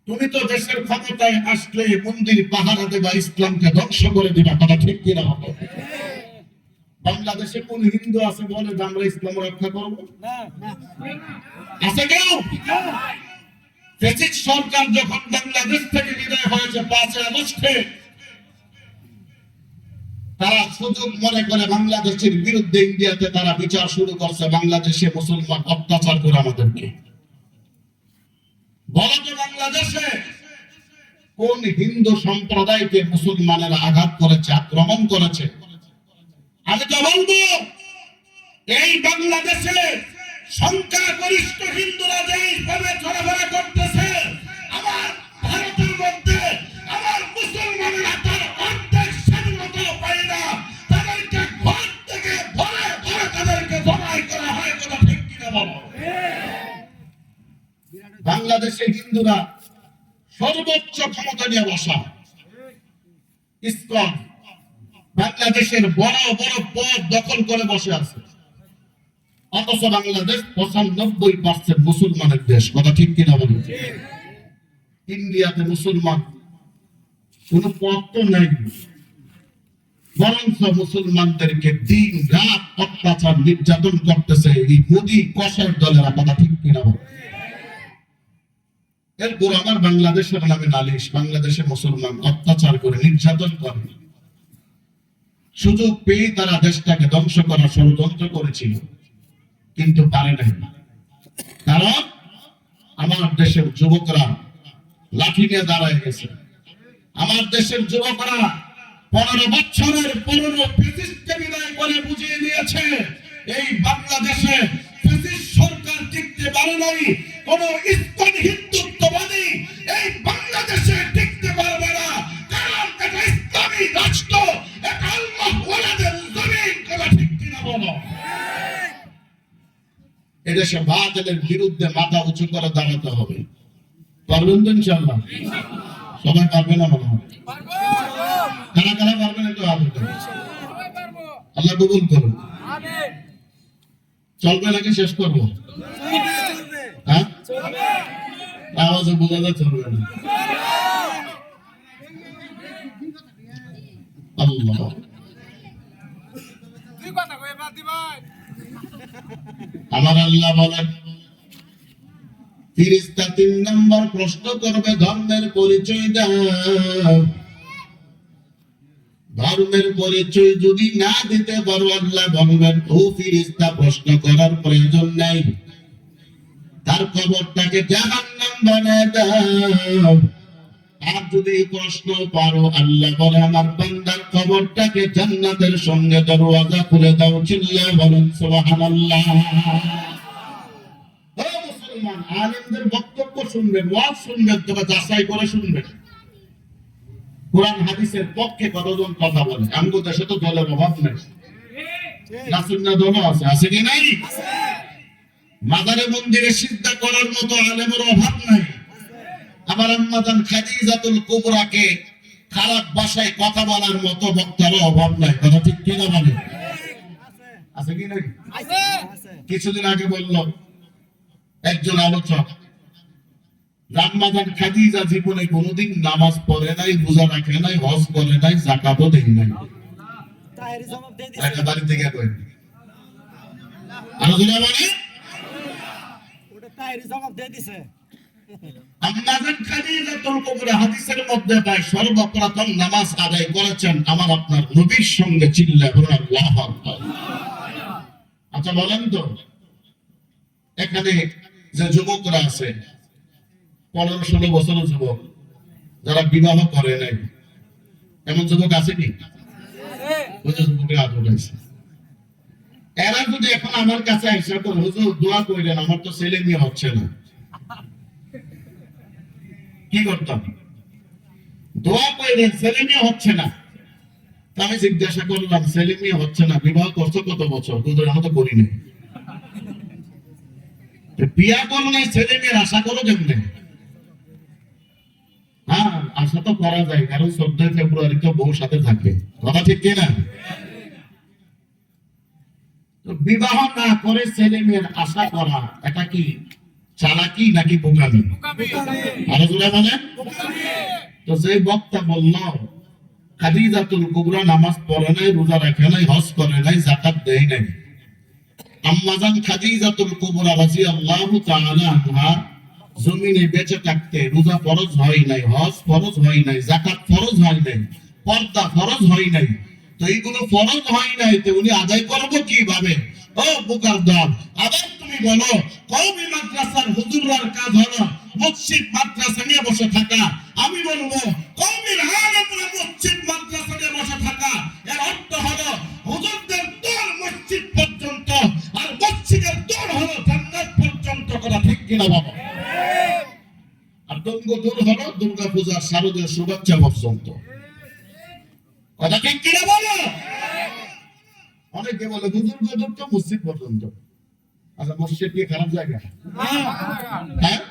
তুমি তো দেশের ক্ষমতায় আসলে মন্দির পাহারা দেবা, ইসলামকে ধ্বংস করে দিবা, কথা ঠিক কিনা হবে? বাংলাদেশে কোন হিন্দু আছে বলে যে আমরা ইসলাম রক্ষা করবো? আছে কেউ? ফ্যাসিস্ট সরকার যখন বাংলাদেশ থেকে বিদায় হয়েছে 5 আগস্টে, তারা সুযোগ মনে করে বাংলাদেশের বিরুদ্ধে ইন্ডিয়াতে তারা বিচার শুরু করছে, বাংলাদেশে মুসলমান অত্যাচার করে আমাদেরকে। বলতো বাংলাদেশে কোন হিন্দু সম্প্রদায়কে মুসলমানেরা আঘাত করেছে, আক্রমণ করেছে? আমি তো বলবো এই বাংলাদেশে সংখ্যাগরিষ্ঠ হিন্দুরা যেভাবে চলাফেরা করতেছে, আমার ভারতের মধ্যে আমার মুসলমানেরা তার অর্ধেক স্বাধীনতা পায় না, তাদেরকে ঘর থেকে ধরে ধরে তাদেরকে জমাই করা হয়, কথা ঠিক কিনা বলো? বাংলাদেশের হিন্দুরা সর্বোচ্চ ক্ষমতা নিয়ে বসা, ইসকন বাংলাদেশের বড় বড় পদ দখল করে বসে আছে, অথচ বাংলাদেশ 95% মুসলমানের দেশ, কথা ঠিক কিনা বলুন? ইন্ডিয়াতে মুসলমান কোন পদ তো নাই, বরঞ্চ মুসলমানদেরকে দিন রাত অত্যাচার নির্যাতন করতেছে এই মোদী কষার দলেরা, কথা ঠিক কিনা বলুন? এরপর আমার বাংলাদেশের নামে নালিশ, বাংলাদেশে মুসলমান অত্যাচার করে নির্যাতন করে, সুযোগ পেয়ে তারা দেশটাকে ধ্বংস করার ষড়যন্ত্র করেছিল, কিন্তু পারে নাই। কারণ আমার দেশের যুবকরা লাঠি নিয়ে দাঁড়ায় গেছে। আমার দেশের যুবকরা 15 বছরের পুরনো ফ্যাসিস্টকে বিদায় করে বুঝিয়ে দিয়েছে এই বাংলাদেশে ফ্যাসিস্ট সরকার টিকতে পারে নাই, কোন ইসকন হিন্দুত্ববাদী এই বাংলাদেশে টিকতে পারবে না, কারণ এটা ইসলামী রাষ্ট্র, এটা আল্লাহ ওয়ালাদের জমিন, কথা ঠিক কিনা বলো? এদেশে বাতিলের বিরুদ্ধে মাথা উঁচু করে দাঁড়াতে হবে। পারবেন তো ইনশাআল্লাহ? সবাই পারবে না মনে হয়? কারা কারা পারবেন একটু হাত উঠান। আল্লাহ কবুল করুন। চলবে নাকি শেষ করবো? হ্যাঁ, আওয়াজে বোঝা যায় চলবে না। আল্লাহ আমার আল্লাহ বলেন, ফেরেশতা 3 নম্বর প্রশ্ন করবে, ধর্মের পরিচয় দাও। ধর্মের পরিচয় যদি না দিতে পারো, আল্লাহ বলবেন ও ফেরেশতা প্রশ্ন করার প্রয়োজন নাই, তার কবরটাকে জাহান্নাম বানায় দাও। আর যদি প্রশ্ন পারো, আল্লাহ বলে আমার বান্দার কবরটাকে জান্নাতের সঙ্গে দরওয়াজা খুলে দাও। চিল্লায়ে বলেন সুবহানাল্লাহ। ও মুসলমান, আলেমদের বক্তব্য শুনবেন, ওয়াজ শুনবেন, তবে যাচাই করে শুনবেন। কোরআন হাদিসের পক্ষে কতজন কথা বলে? আমাদের দেশে তো দলের অভাব নেই, রাসূলুল্লাহ দল আছে, আছে কি নাই? মাজারে মন্দিরে সিজদা করার মতো আলেমের অভাব নাই। আমার আম্মা জান খাদিজাতুল কুবরাকে খারাপ ভাষায় কথা বলার মতো বক্তার অভাব নাই, কথা ঠিক কিনা বলেন? আছে কি নাই? কিছুদিন আগে বলল একজন আলোচক, আম্মা জান খাদিজা জীবনে কোনোদিন নামাজ পড়ে নাই, রোজা রাখে নাই, হজ করে নাই, যাকাতও দেয় নাই। একটা বাড়ি থেকে কই আলোচনা মানে ওটা তাইরি জবাব দিয়ে দিছে। আম্মা জান খাদিজাতুল কুবরা হাদিসের মধ্যে পায় সর্বপ্রথম নামাজ আদায় করেছেন আমার আপনার নবীর সঙ্গে। চিল্লায়ে বলেন আল্লাহু আকবার। আচ্ছা বলেন তো, এখানে যে যুবকরা আছে 15-16 বছরের যুবক, যারা বিবাহ করে নাই, এমন যুবক আছে কি? যুবকের হাত উঠাইছে। এরা যদি এখন আমার কাছে আইসা তো হুজুর দোয়া কইলেন, আমার তো ছেলে মেয়ে হচ্ছে না, কি করতাম? দোয়া কইলেন ছেলে মেয়ে হচ্ছে না, আমি জিজ্ঞাসা করলাম ছেলে মেয়ে হচ্ছে না, বিবাহ করছো কত বছর? হুজুর আমি তো করি নাই। বিয়া করো নাই, ছেলে মেয়ের আশা করো কেমনে? হ্যাঁ, আশা তো করা যায়, কারণ 14 ফেব্রুয়ারি তো বউর সাথে থাকবে, কথা ঠিক কিনা? বিবাহ না করে ছেলে মেয়ের আশা করা, এটা কি চালাকি নাকি বোকামি? আরো জোরে বলেন। তো যে বক্তা বলল খাদিজাতুল কুবরা নামাজ পড়ে নাই, রোজা রাখে নাই, হজ করে নাই, যাকাত দেয় নাই, আম্মাজান খাদিজাতুল কুবরা রাদিয়াল্লাহু তাআলা আনহা জমিনে বেঁচে থাকতে রোজা ফরজ হয় নাই, হজ ফরজ হয় নাই, যাকাত ফরজ হয় নাই, পর্দা ফরজ হয় নাই। তো এইগুলো ফরজ হয় নাই, তো উনি আদায় করবো কিভাবে? ও বোকার দল, আবার তুমি বলো কওমি মাদ্রাসার হুজুররার কাজ হলো মসজিদ মাদ্রাসা নিয়ে বসে থাকা। আমি বলবো কওমির আলেমরা মসজিদ মাদ্রাসা নিয়ে বসে থাকা, এর অর্থ হলো হুজুরদের দল মসজিদ পর্যন্ত, আর মসজিদের দল হলো জান্নাত পর্যন্ত। কথা ঠিক কিনা বাবা? আর দঙ্গ দূর হলো দুর্গা পূজার শারদীয় শুভেচ্ছা পর্যন্ত। কথা ঠিক কিনা বলো? অনেকে বলে হুজুর পর্যন্ত, মসজিদ পর্যন্ত। আচ্ছা, মসজিদ কি খারাপ জায়গা? হ্যাঁ,